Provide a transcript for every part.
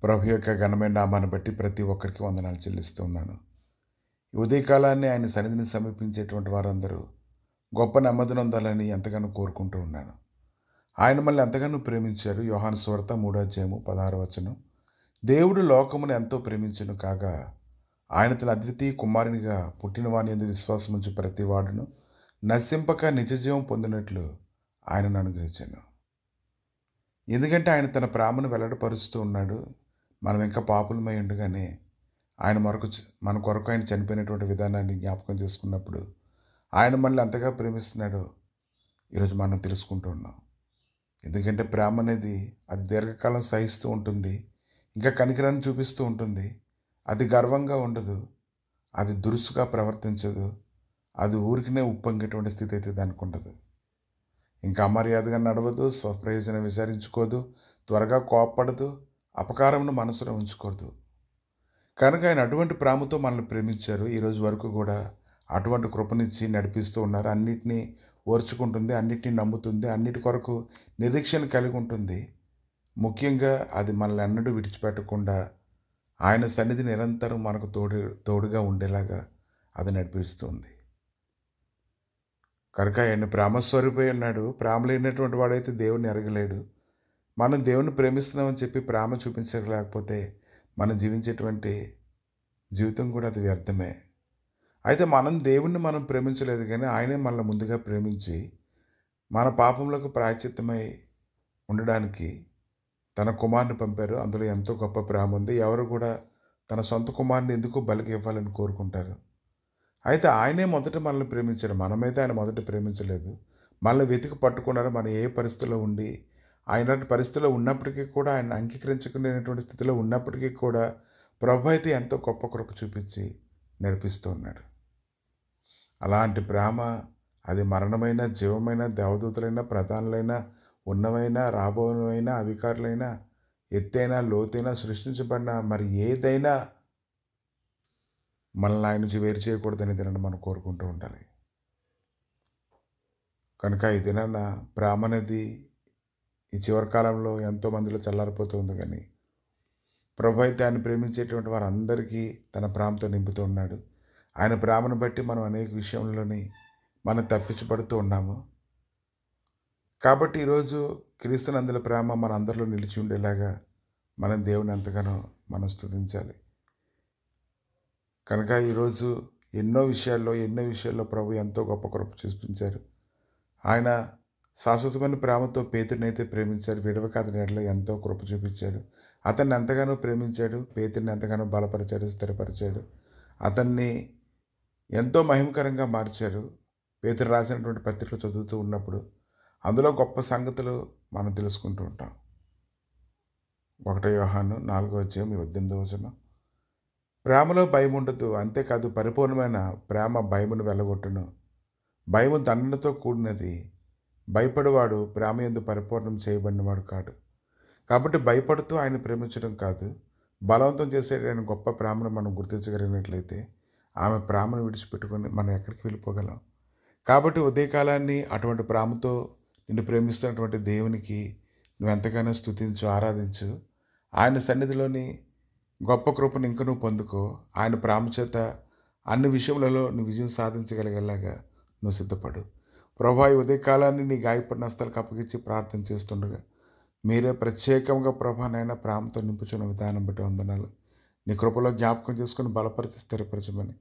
ప్రభు యొక్క ఘనమైన నామాన్ని బట్టి ప్రతి ఒక్కరికి వందనాలు చెల్లిస్తూ ఉన్నాను. ఈ ఉదయకాలాన్ని ఆయన సన్నిధిని సమీపించేటువంటి వారందరూ గొప్ప నెమ్మది నొందాలని ఎంతగానో కోరుకుంటూ ఉన్నాను. ఆయన మనల్ని ఎంతగానో ప్రేమించారు. యోహాను సువార్త 3:16 దేవుడు లోకమును ఎంతో ప్రేమించును కాగా ఆయన తన అద్వితీయ కుమారునిగా పుట్టిన వాని యందు విశ్వాసం ఉంచి ప్రతి వాడును నశింపక నిజజీవం పొందినట్లు ఆయనను అనుగ్రహించాను. ఎందుకంటే ఆయన తన ప్రేమను వెల్లడిపరుస్తూ ఉన్నాడు. మనం ఇంకా పాపులమై ఉండగానే ఆయన మన కొరకు ఆయన చనిపోయినటువంటి విధానాన్ని జ్ఞాపకం చేసుకున్నప్పుడు ఆయన మనల్ని ఎంతగా ప్రేమిస్తున్నాడో ఈరోజు మనం తెలుసుకుంటూ ఉన్నాం. ఎందుకంటే ప్రేమ అనేది అది దీర్ఘకాలం సహిస్తూ ఉంటుంది, ఇంకా కనికరాన్ని చూపిస్తూ ఉంటుంది. అది గర్వంగా ఉండదు, అది దురుసుగా ప్రవర్తించదు, అది ఊరికినే ఉప్పొంగేటువంటి స్థితి అయితే దానికి ఉండదు. ఇంకా అమర్యాదగా నడవదు, స్వప్రయోజనం విచారించుకోదు, త్వరగా కోప్పడదు, అపకారమును మనసులో ఉంచుకోదు. కనుక ఆయన అటువంటి ప్రేమతో మనల్ని ప్రేమించారు. ఈరోజు వరకు కూడా అటువంటి కృపనిచ్చి నడిపిస్తూ ఉన్నారు. అన్నిటినీ ఓర్చుకుంటుంది, అన్నిటినీ నమ్ముతుంది, అన్నిటి కొరకు నిరీక్షణ కలిగి ఉంటుంది. ముఖ్యంగా అది మనల్ని ఎన్నడూ విడిచిపెట్టకుండా ఆయన సన్నిధి నిరంతరం మనకు తోడుగా ఉండేలాగా అది నడిపిస్తుంది. కనుక ఆయన ప్రేమస్వరూపై ఉన్నాడు. ప్రేమ లేనటువంటి వాడైతే దేవుని ఎరగలేడు. మనం దేవుని ప్రేమిస్తున్నామని చెప్పి ప్రేమ చూపించలేకపోతే మనం జీవించేటువంటి జీవితం కూడా అది వ్యర్థమే. అయితే దేవుణ్ణి మనం ప్రేమించలేదు, కానీ ఆయనే మనల్ని ముందుగా ప్రేమించి మన పాపములకు ప్రాయశ్చిత్తమై ఉండడానికి తన కుమారుని పంపారు. అందులో ఎంతో గొప్ప ప్రేమ ఉంది. ఎవరు కూడా తన సొంత కుమారుని ఎందుకు బలికి ఇవ్వాలని కోరుకుంటారు. అయితే ఆయనే మొదట మనల్ని ప్రేమించాడు. మనమైతే ఆయన మొదట ప్రేమించలేదు. మనల్ని వెతికి పట్టుకున్నారు. మనం ఏ పరిస్థితిలో ఉండి ఆయనటువంటి పరిస్థితిలో ఉన్నప్పటికీ కూడా ఆయన అంగీకరించుకునేటువంటి స్థితిలో ఉన్నప్పటికీ కూడా ప్రభు అయితే ఎంతో గొప్ప కృప చూపించి నడిపిస్తూ ఉన్నాడు. అలాంటి ప్రేమ అది మరణమైన, జీవమైన, దేవదూతలైన, ప్రధానులైన, ఉన్నవైనా, రాబోనైనా, అధికారులైనా, ఎత్తైనా, లోతైనా, సృష్టించబడిన మరి ఏదైనా మనల్ని ఆయన నుంచి వేరు చేయకూడదని దినాన్ని మనం కోరుకుంటూ ఉండాలి. కనుక ఈ దినాన ప్రేమ అనేది ఈ చివరి కాలంలో ఎంతోమందిలో చల్లారిపోతూ ఉంది. కానీ ప్రభు అయితే ఆయన ప్రేమించేటువంటి వారందరికీ తన ప్రేమతో నింపుతూ ఉన్నాడు. ఆయన ప్రేమను బట్టి మనం అనేక విషయంలోని మనం తప్పించబడుతూ ఉన్నాము. కాబట్టి ఈరోజు క్రీస్తునందుల ప్రేమ మన అందరిలో నిలిచి ఉండేలాగా మనం దేవుని ఎంతగానో మనం స్తుతించాలి. కనుక ఈరోజు ఎన్నో విషయాల్లో ప్రభు ఎంతో గొప్ప కృప చూపించారు. ఆయన శాశ్వతమైన ప్రేమతో పేతుడిని అయితే ప్రేమించాడు. విడవక అతని ఎడల ఎంతో కృప చూపించాడు. అతన్ని ఎంతగానో ప్రేమించాడు. పేతుడిని ఎంతగానో బలపరిచాడు, స్థిరపరిచాడు. అతన్ని ఎంతో మహిమకరంగా మార్చారు. పేతురు రాసినటువంటి పత్రికలు చదువుతూ ఉన్నప్పుడు అందులో గొప్ప సంగతులు మనం తెలుసుకుంటూ ఉంటాం. 1 యోహాను 4:18 ప్రేమలో భయం ఉండదు, అంతేకాదు పరిపూర్ణమైన ప్రేమ భయమును వెళ్ళగొట్టును. భయము దండనతో కూడినది. భయపడేవాడు ప్రేమ యందు పరిపూర్ణం చేయబడినవాడు కాడు. కాబట్టి భయపడుతూ ఆయన ప్రేమించడం కాదు, బలవంతం చేసే ఆయన గొప్ప ప్రేమను మనం గుర్తించగలిగినట్లయితే ఆమె ప్రేమను విడిచిపెట్టుకొని మనం ఎక్కడికి వెళ్ళిపోగలం. కాబట్టి ఉదయకాలాన్ని అటువంటి ప్రేమతో నిన్ను ప్రేమిస్తున్నటువంటి దేవునికి నువ్వు ఎంతగానో స్తుతించు, ఆరాధించు. ఆయన సన్నిధిలోని గొప్ప కృపను ఇంక నువ్వు పొందుకో. ఆయన ప్రేమ చేత అన్ని విషయములలో నువ్వు విజయం సాధించగలిగేలాగా నువ్వు సిద్ధపడు. ప్రభా, ఈ ఉదయకాలాన్ని నీ గాయపడిన హస్తాలకు అప్పగించి ప్రార్థన చేస్తుండగా మీరే ప్రత్యేకంగా ప్రభానైనా ప్రేమతో నింపుచున్న విధానం బట్టి వందనాలు. నీ కృపలో జ్ఞాపకం చేసుకుని బలపరిచి స్థిరపరచమని,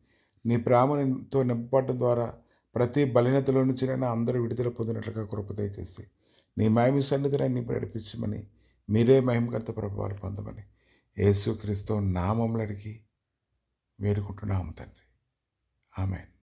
నీ ప్రేమతో నింపబడడం ద్వారా ప్రతి బలహీనతలో నుంచి అందరూ విడుదల పొందినట్లుగా కృప దయచేసి నీ మహిమ సన్నిధిని నడిపించమని, మీరే మహిమకర్త ప్రభావాలు పొందమని యేసుక్రీస్తు నామములో అడిగి వేడుకుంటున్నాము తండ్రి. ఆమేన్.